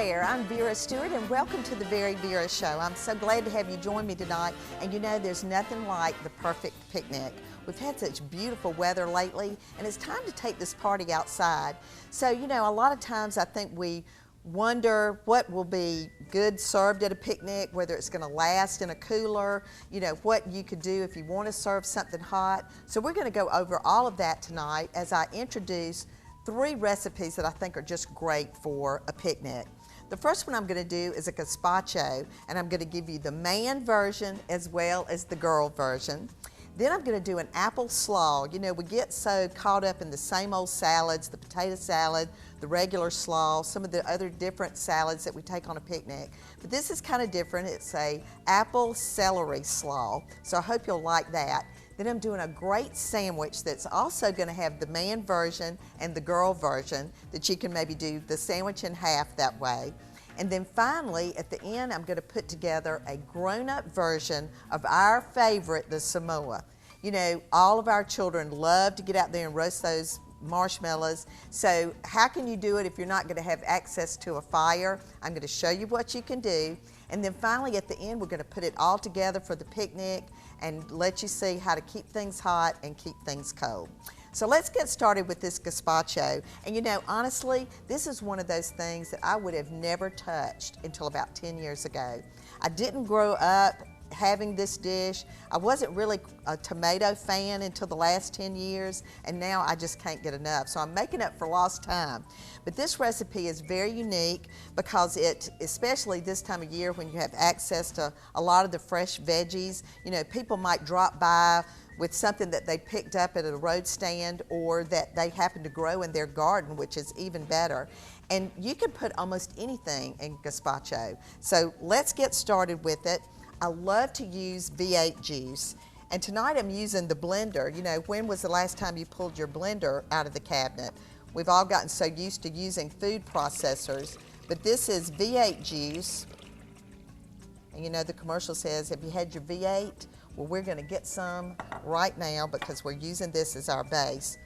there, I'm Vera Stewart and welcome to the VeryVera Show. I'm so glad to have you join me tonight, and you know there's nothing like the perfect picnic. We've had such beautiful weather lately and it's time to take this party outside. So you know, a lot of times I think we wonder what will be good served at a picnic, whether it's going to last in a cooler, you know, what you could do if you want to serve something hot. So we're going to go over all of that tonight as I introduce 3 recipes that I think are just great for a picnic. The first one I'm going to do is a gazpacho, and I'm going to give you the man version as well as the girl version. Then I'm going to do an apple slaw. You know, we get so caught up in the same old salads, the potato salad, the regular slaw, some of the other different salads that we take on a picnic. But this is kind of different. It's a apple celery slaw, so I hope you'll like that. Then I'm doing a great sandwich that's also going to have the man version and the girl version, that you can maybe do the sandwich in half that way. And then finally, at the end, I'm going to put together a grown-up version of our favorite, the Samoa. You know, all of our children love to get out there and roast those marshmallows. So how can you do it if you're not going to have access to a fire? I'm going to show you what you can do. And then finally, at the end, we're going to put it all together for the picnic and let you see how to keep things hot and keep things cold. So let's get started with this gazpacho. And you know, honestly, this is one of those things that I would have never touched until about 10 years ago. I didn't grow up having this dish. I wasn't really a tomato fan until the last 10 years, and now I just can't get enough. So I'm making up for lost time. But this recipe is very unique because it, especially this time of year when you have access to a lot of the fresh veggies, you know, people might drop by with something that they picked up at a road stand or that they happen to grow in their garden, which is even better. And you can put almost anything in gazpacho. So let's get started with it. I love to use V8 juice. And tonight I'm using the blender. You know, when was the last time you pulled your blender out of the cabinet? We've all gotten so used to using food processors, but this is V8 juice. And you know, the commercial says, have you had your V8? Well, we're going to get some right now because we're using this as our base.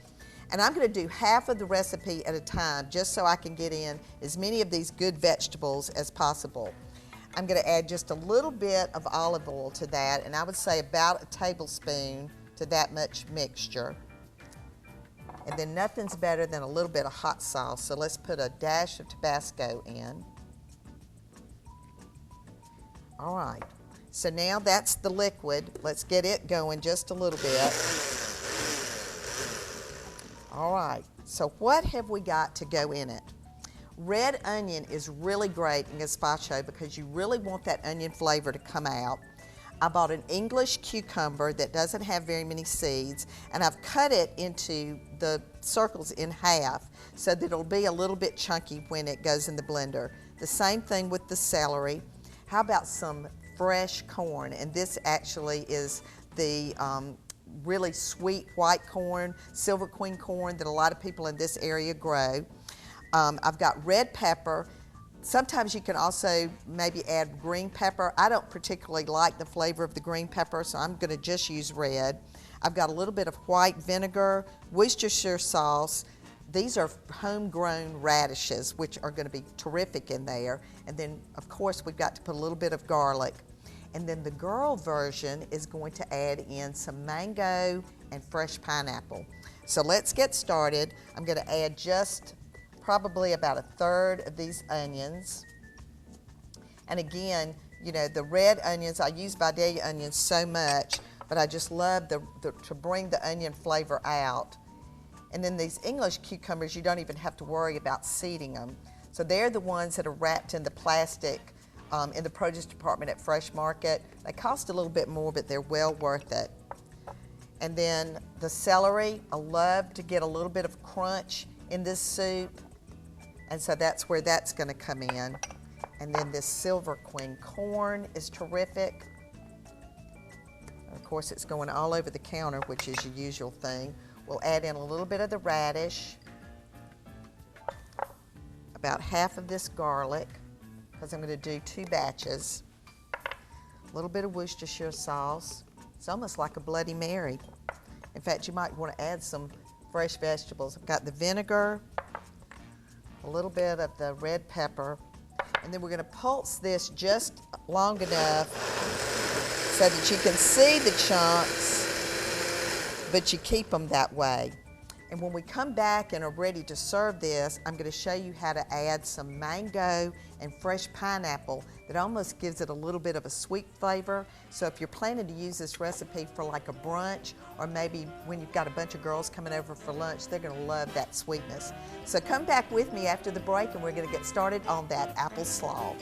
And I'm going to do half of the recipe at a time just so I can get in as many of these good vegetables as possible. I'm going to add just a little bit of olive oil to that, and I would say about a tablespoon to that much mixture. And then nothing's better than a little bit of hot sauce, so let's put a dash of Tabasco in. All right. So now that's the liquid. Let's get it going just a little bit. All right, so what have we got to go in it? Red onion is really great in gazpacho because you really want that onion flavor to come out. I bought an English cucumber that doesn't have very many seeds, and I've cut it into the circles in half so that it'll be a little bit chunky when it goes in the blender. The same thing with the celery. How about some fresh corn? And this actually is the really sweet white corn, Silver Queen corn that a lot of people in this area grow. I've got red pepper. Sometimes you can also maybe add green pepper. I don't particularly like the flavor of the green pepper, so I'm going to just use red. I've got a little bit of white vinegar, Worcestershire sauce. These are homegrown radishes, which are going to be terrific in there. And then, of course, we've got to put a little bit of garlic. And then the girl version is going to add in some mango and fresh pineapple. So let's get started. I'm going to add just probably about 1/3 of these onions. And again, you know, the red onions, I use Vidalia onions so much, but I just love to bring the onion flavor out. And then these English cucumbers, you don't even have to worry about seeding them. So they're the ones that are wrapped in the plastic in the produce department at Fresh Market. They cost a little bit more, but they're well worth it. And then the celery, I love to get a little bit of crunch in this soup. And so that's where that's going to come in. And then this Silver Queen corn is terrific. And of course, it's going all over the counter, which is your usual thing. We'll add in a little bit of the radish, about half of this garlic, because I'm going to do 2 batches. A little bit of Worcestershire sauce. It's almost like a Bloody Mary. In fact, you might want to add some fresh vegetables. I've got the vinegar, a little bit of the red pepper, And then we're going to pulse this just long enough so that you can see the chunks, but you keep them that way. And when we come back and are ready to serve this, I'm going to show you how to add some mango and fresh pineapple that almost gives it a little bit of a sweet flavor. So if you're planning to use this recipe for like a brunch, or maybe when you've got a bunch of girls coming over for lunch, they're going to love that sweetness. So come back with me after the break and we're going to get started on that apple slaw.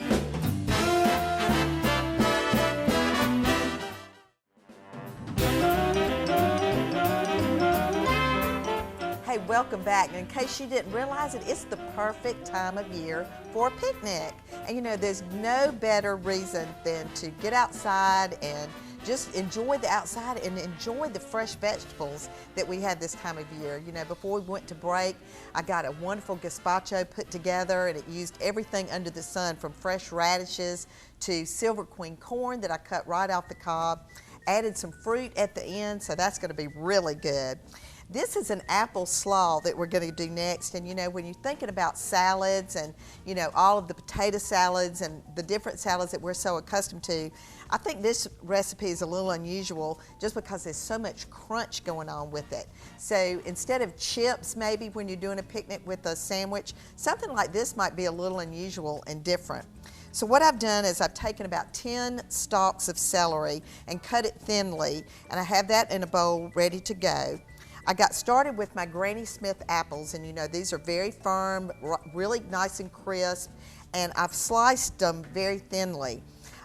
Hey, welcome back. And in case you didn't realize it, it's the perfect time of year for a picnic. And you know, there's no better reason than to get outside and just enjoy the outside and enjoy the fresh vegetables that we have this time of year. You know, before we went to break, I got a wonderful gazpacho put together, and it used everything under the sun, from fresh radishes to silver queen corn that I cut right off the cob. Added some fruit at the end, so that's going to be really good. This is an apple slaw that we're going to do next. And you know, when you're thinking about salads and, you know, all of the potato salads and the different salads that we're so accustomed to, I think this recipe is a little unusual just because there's so much crunch going on with it. So instead of chips, maybe when you're doing a picnic with a sandwich, something like this might be a little unusual and different. So what I've done is I've taken about 10 stalks of celery and cut it thinly, and I have that in a bowl ready to go. I got started with my Granny Smith apples, and you know, these are very firm, really nice and crisp, and I've sliced them very thinly.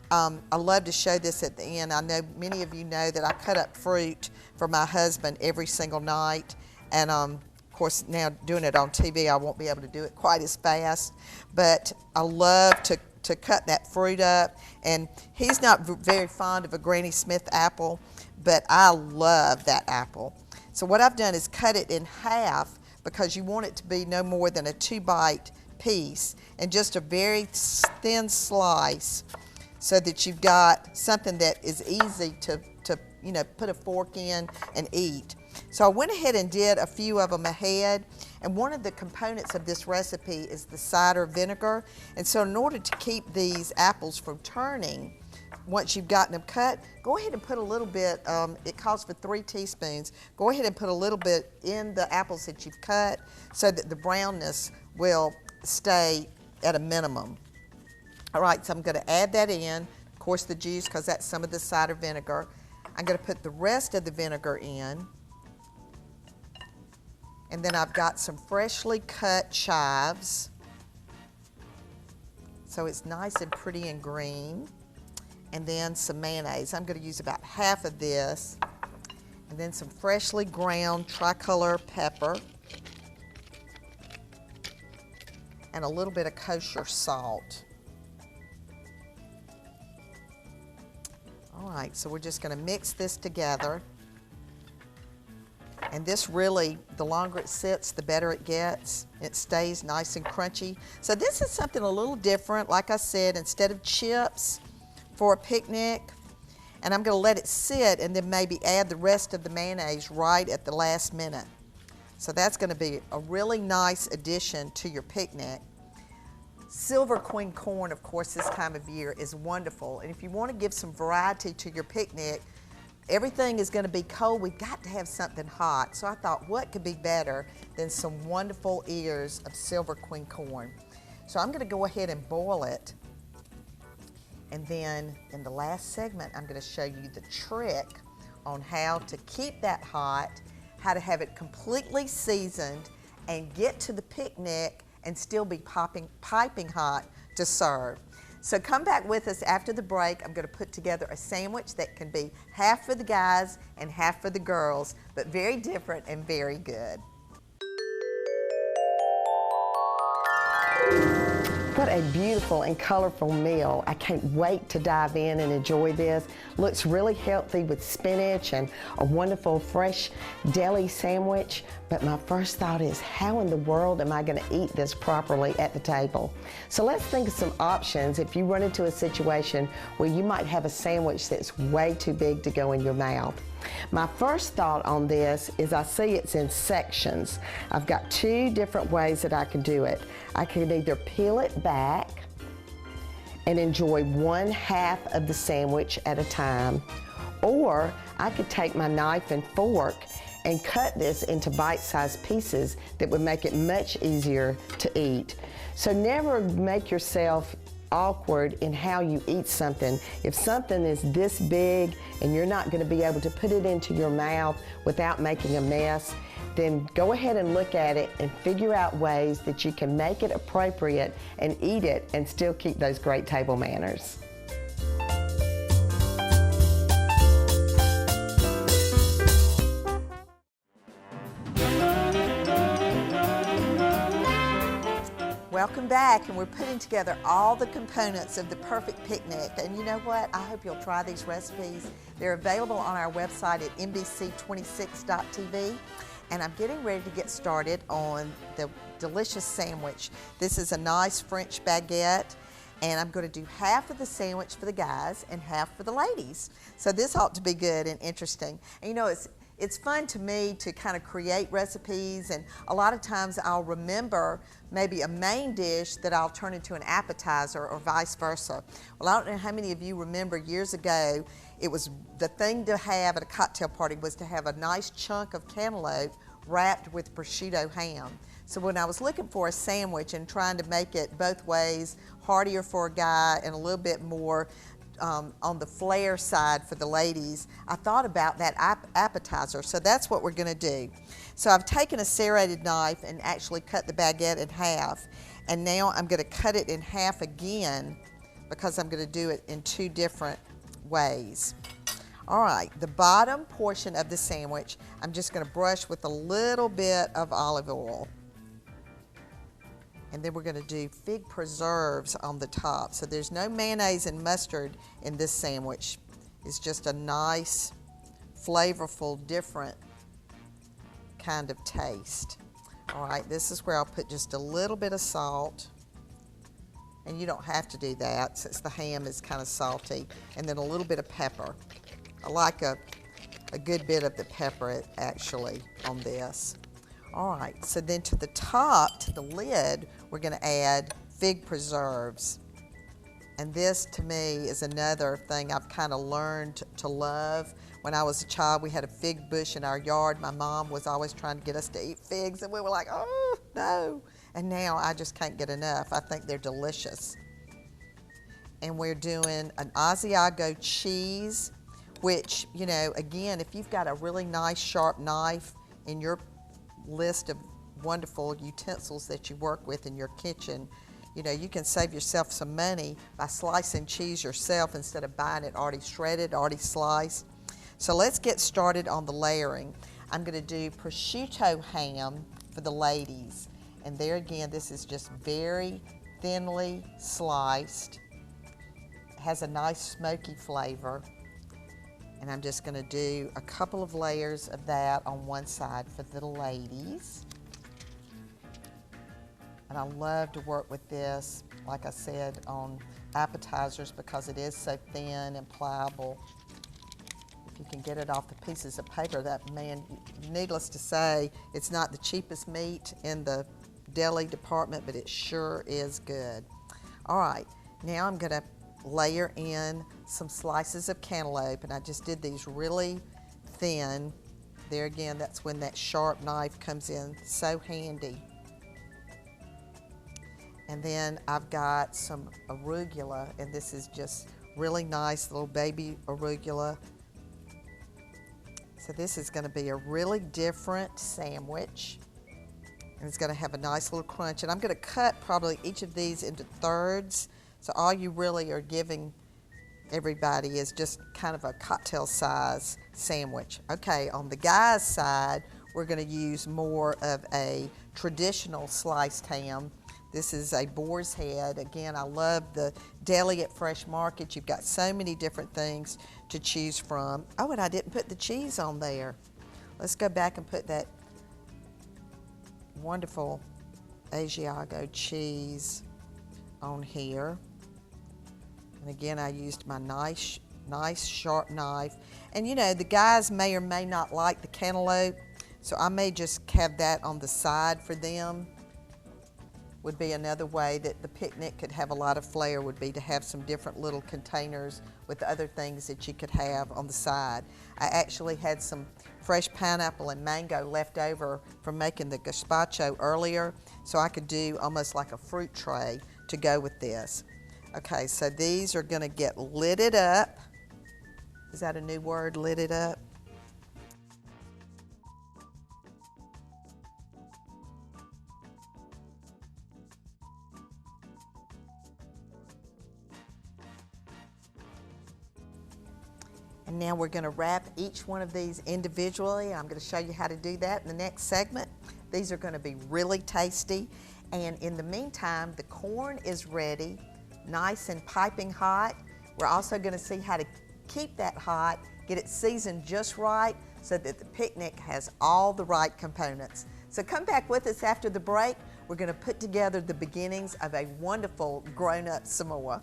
I love to show this at the end. I know many of you know that I cut up fruit for my husband every single night, and of course now doing it on TV I won't be able to do it quite as fast, but I love to cut that fruit up. And he's not very fond of a Granny Smith apple, but I love that apple. So what I've done is cut it in half, because you want it to be no more than a 2-bite piece, and just a very thin slice, so that you've got something that is easy to you know, put a fork in and eat. So I went ahead and did a few of them ahead, and one of the components of this recipe is the cider vinegar. And so in order to keep these apples from turning, once you've gotten them cut, go ahead and put a little bit, it calls for 3 teaspoons. Go ahead and put a little bit in the apples that you've cut so that the brownness will stay at a minimum. All right, so I'm going to add that in, of course the juice, because that's some of the cider vinegar. I'm going to put the rest of the vinegar in. And then I've got some freshly cut chives, so it's nice and pretty and green. And then some mayonnaise. I'm going to use about half of this. And then some freshly ground tricolor pepper. And a little bit of kosher salt. All right, so we're just going to mix this together. And this really, the longer it sits, the better it gets. It stays nice and crunchy. So this is something a little different. Like I said, instead of chips for a picnic, and I'm going to let it sit and then maybe add the rest of the mayonnaise right at the last minute. So that's going to be a really nice addition to your picnic. Silver queen corn, of course, this time of year is wonderful. And if you want to give some variety to your picnic, everything is going to be cold. We've got to have something hot. So I thought, what could be better than some wonderful ears of silver queen corn? So I'm going to go ahead and boil it. And then in the last segment, I'm going to show you the trick on how to keep that hot, how to have it completely seasoned, and get to the picnic and still be piping hot to serve. So come back with us after the break. I'm going to put together a sandwich that can be half for the guys and half for the girls, but very different and very good. What a beautiful and colorful meal. I can't wait to dive in and enjoy this. Looks really healthy with spinach and a wonderful fresh deli sandwich. But my first thought is, how in the world am I going to eat this properly at the table? So let's think of some options if you run into a situation where you might have a sandwich that's way too big to go in your mouth. My first thought on this is I see it's in sections. I've got 2 different ways that I can do it. I can either peel it back and enjoy 1/2 of the sandwich at a time. Or I could take my knife and fork and cut this into bite-sized pieces that would make it much easier to eat. So never make yourself awkward in how you eat something. If something is this big and you're not going to be able to put it into your mouth without making a mess, then go ahead and look at it and figure out ways that you can make it appropriate and eat it and still keep those great table manners. Welcome back, and we're putting together all the components of the perfect picnic. And you know what? I hope you'll try these recipes. They're available on our website at nbc26.tv. And I'm getting ready to get started on the delicious sandwich. This is a nice French baguette, and I'm going to do half of the sandwich for the guys and half for the ladies. So this ought to be good and interesting. And you know, it's fun to me to kind of create recipes, and a lot of times I'll remember maybe a main dish that I'll turn into an appetizer or vice versa. Well, I don't know how many of you remember years ago, it was the thing to have at a cocktail party was to have a nice chunk of cantaloupe wrapped with prosciutto ham. So when I was looking for a sandwich and trying to make it both ways, heartier for a guy and a little bit more on the flair side for the ladies, I thought about that appetizer. So that's what we're gonna do. So I've taken a serrated knife and actually cut the baguette in half. And now I'm gonna cut it in half again because I'm gonna do it in 2 different ways. All right, the bottom portion of the sandwich, I'm just gonna brush with a little bit of olive oil. And then we're gonna do fig preserves on the top. So there's no mayonnaise and mustard in this sandwich. It's just a nice, flavorful, different kind of taste. All right, this is where I'll put just a little bit of salt. And you don't have to do that since the ham is kind of salty. And then a little bit of pepper. I like a good bit of the pepper actually on this. All right, so then to the top, to the lid, we're gonna add fig preserves. And this to me is another thing I've kind of learned to love. When I was a child, we had a fig bush in our yard. My mom was always trying to get us to eat figs, and we were like, oh, no. And now I just can't get enough. I think they're delicious. And we're doing an Asiago cheese, which, you know, again, if you've got a really nice sharp knife in your list of wonderful utensils that you work with in your kitchen, you know, you can save yourself some money by slicing cheese yourself instead of buying it already shredded, already sliced. So let's get started on the layering. I'm going to do prosciutto ham for the ladies. And there again, this is just very thinly sliced. It has a nice smoky flavor. And I'm just going to do a couple of layers of that on one side for the ladies. And I love to work with this, like I said, on appetizers because it is so thin and pliable. If you can get it off the pieces of paper, that, man, needless to say, it's not the cheapest meat in the deli department, but it sure is good. All right, now I'm going to layer in some slices of cantaloupe, and I just did these really thin. There again, that's when that sharp knife comes in so handy. And then I've got some arugula, and this is just really nice little baby arugula. So this is going to be a really different sandwich, and it's going to have a nice little crunch. And I'm going to cut probably each of these into thirds, so all you really are giving everybody is just kind of a cocktail size sandwich. Okay, on the guys' side, we're going to use more of a traditional sliced ham. This is a boar's head. Again, I love the deli at Fresh Market. You've got so many different things to choose from. Oh, and I didn't put the cheese on there. Let's go back and put that wonderful Asiago cheese on here. And again, I used my nice sharp knife. And you know, the guys may or may not like the cantaloupe, so I may just have that on the side for them. would be another way that the picnic could have a lot of flair, would be to have some different little containers with other things that you could have on the side. I actually had some fresh pineapple and mango left over from making the gazpacho earlier, so I could do almost like a fruit tray to go with this. Okay, so these are gonna get lidded up. Is that a new word, lidded up? And now we're going to wrap each one of these individually. I'm going to show you how to do that in the next segment. These are going to be really tasty. And in the meantime, the corn is ready, nice and piping hot. We're also going to see how to keep that hot, get it seasoned just right so that the picnic has all the right components. So come back with us after the break. We're going to put together the beginnings of a wonderful grown-up Samoa.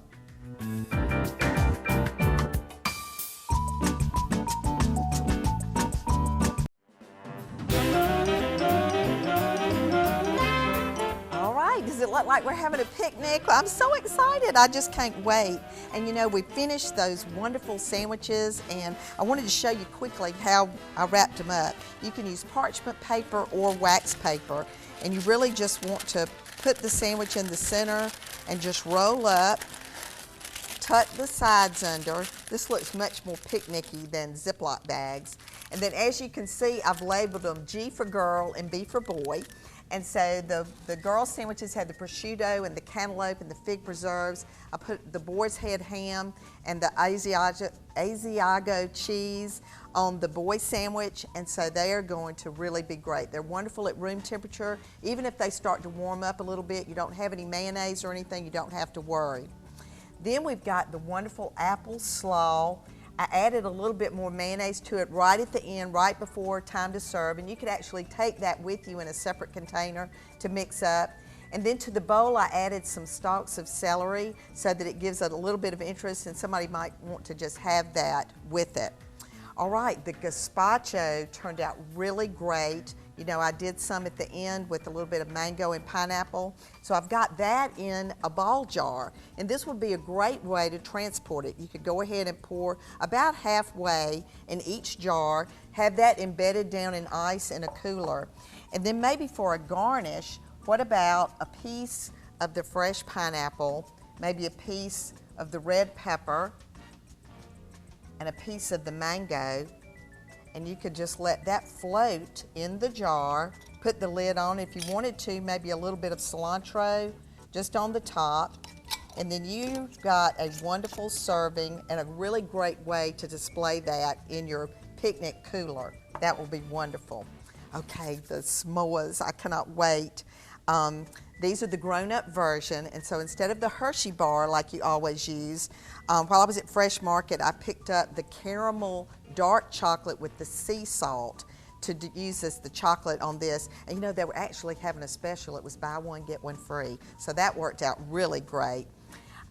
Does it look like we're having a picnic? I'm so excited. I just can't wait. And you know, we finished those wonderful sandwiches, and I wanted to show you quickly how I wrapped them up. You can use parchment paper or wax paper, and you really just want to put the sandwich in the center and just roll up, tuck the sides under. This looks much more picnicky than Ziploc bags. And then as you can see, I've labeled them G for girl and B for boy. And so the girl sandwiches had the prosciutto and the cantaloupe and the fig preserves. I put the boar's head ham and the Asiago cheese on the boy sandwich, and so they are going to really be great. They're wonderful at room temperature. Even if they start to warm up a little bit, you don't have any mayonnaise or anything, you don't have to worry. Then we've got the wonderful apple slaw. I added a little bit more mayonnaise to it right at the end, right before time to serve, and you could actually take that with you in a separate container to mix up. And then to the bowl, I added some stalks of celery so that it gives it a little bit of interest, and somebody might want to just have that with it. All right, the gazpacho turned out really great. You know, I did some at the end with a little bit of mango and pineapple. So I've got that in a ball jar, and this would be a great way to transport it. You could go ahead and pour about halfway in each jar, have that embedded down in ice in a cooler. And then maybe for a garnish, what about a piece of the fresh pineapple, maybe a piece of the red pepper, and a piece of the mango, and you could just let that float in the jar, put the lid on if you wanted to, maybe a little bit of cilantro just on the top, and then you've got a wonderful serving and a really great way to display that in your picnic cooler. That will be wonderful. Okay, the s'mores, I cannot wait. These are the grown-up version, and so instead of the Hershey bar like you always use, while I was at Fresh Market, I picked up the caramel dark chocolate with the sea salt to use as the chocolate on this. And you know, they were actually having a special. It was buy one, get one free. So that worked out really great.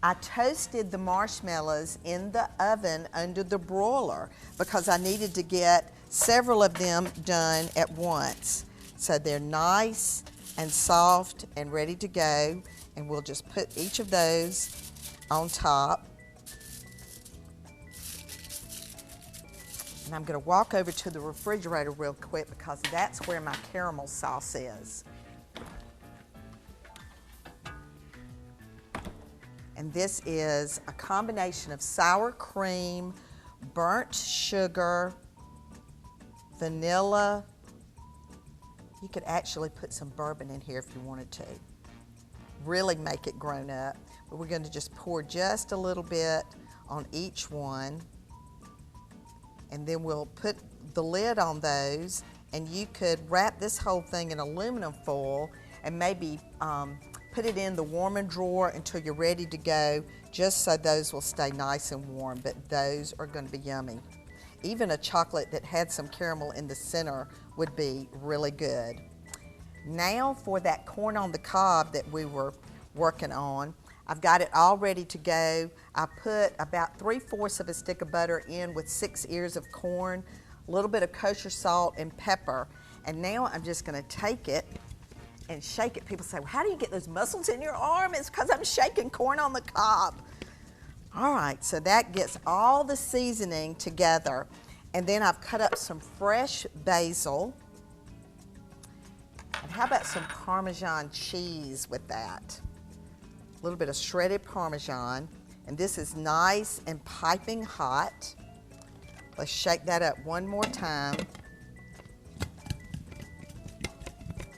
I toasted the marshmallows in the oven under the broiler because I needed to get several of them done at once. So they're nice and soft and ready to go, and we'll just put each of those on top. And I'm going to walk over to the refrigerator real quick because that's where my caramel sauce is. And this is a combination of sour cream, burnt sugar, vanilla. You could actually put some bourbon in here if you wanted to. Really make it grown up. But we're going to just pour just a little bit on each one. And then we'll put the lid on those, and you could wrap this whole thing in aluminum foil and maybe put it in the warming drawer until you're ready to go, just so those will stay nice and warm, but those are going to be yummy. Even a chocolate that had some caramel in the center would be really good. Now for that corn on the cob that we were working on, I've got it all ready to go. I put about 3/4 of a stick of butter in with 6 ears of corn, a little bit of kosher salt and pepper. And now I'm just going to take it and shake it. People say, well, how do you get those muscles in your arm? It's because I'm shaking corn on the cob. All right, so that gets all the seasoning together. And then I've cut up some fresh basil. And how about some Parmesan cheese with that? A little bit of shredded Parmesan. And this is nice and piping hot. Let's shake that up one more time.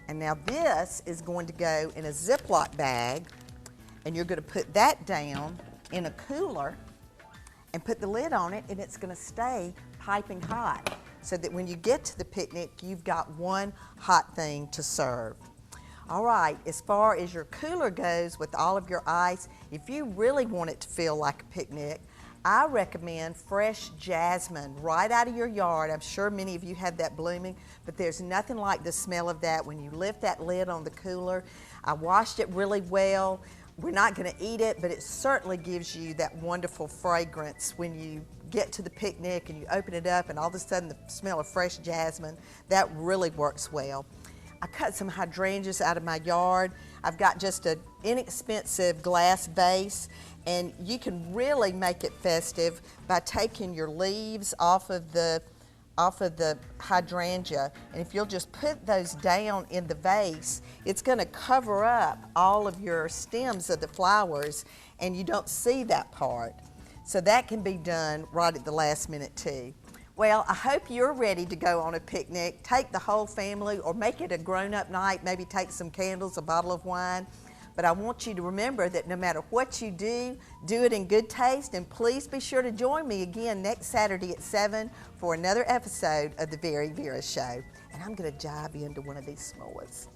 And now this is going to go in a Ziploc bag, and you're going to put that down in a cooler and put the lid on it, and it's going to stay piping hot so that when you get to the picnic, you've got one hot thing to serve. All right, as far as your cooler goes with all of your ice, if you really want it to feel like a picnic, I recommend fresh jasmine right out of your yard. I'm sure many of you have that blooming, but there's nothing like the smell of that when you lift that lid on the cooler. I washed it really well. We're not going to eat it, but it certainly gives you that wonderful fragrance when you get to the picnic and you open it up and all of a sudden the smell of fresh jasmine. That really works well. I cut some hydrangeas out of my yard. I've got just an inexpensive glass vase, and you can really make it festive by taking your leaves off of the hydrangea, and if you'll just put those down in the vase, it's going to cover up all of your stems of the flowers, and you don't see that part. So that can be done right at the last minute too. Well, I hope you're ready to go on a picnic. Take the whole family or make it a grown-up night. Maybe take some candles, a bottle of wine. But I want you to remember that no matter what you do it in good taste. And please be sure to join me again next Saturday at 7 for another episode of the VeryVera Show. And I'm going to dive into one of these s'mores.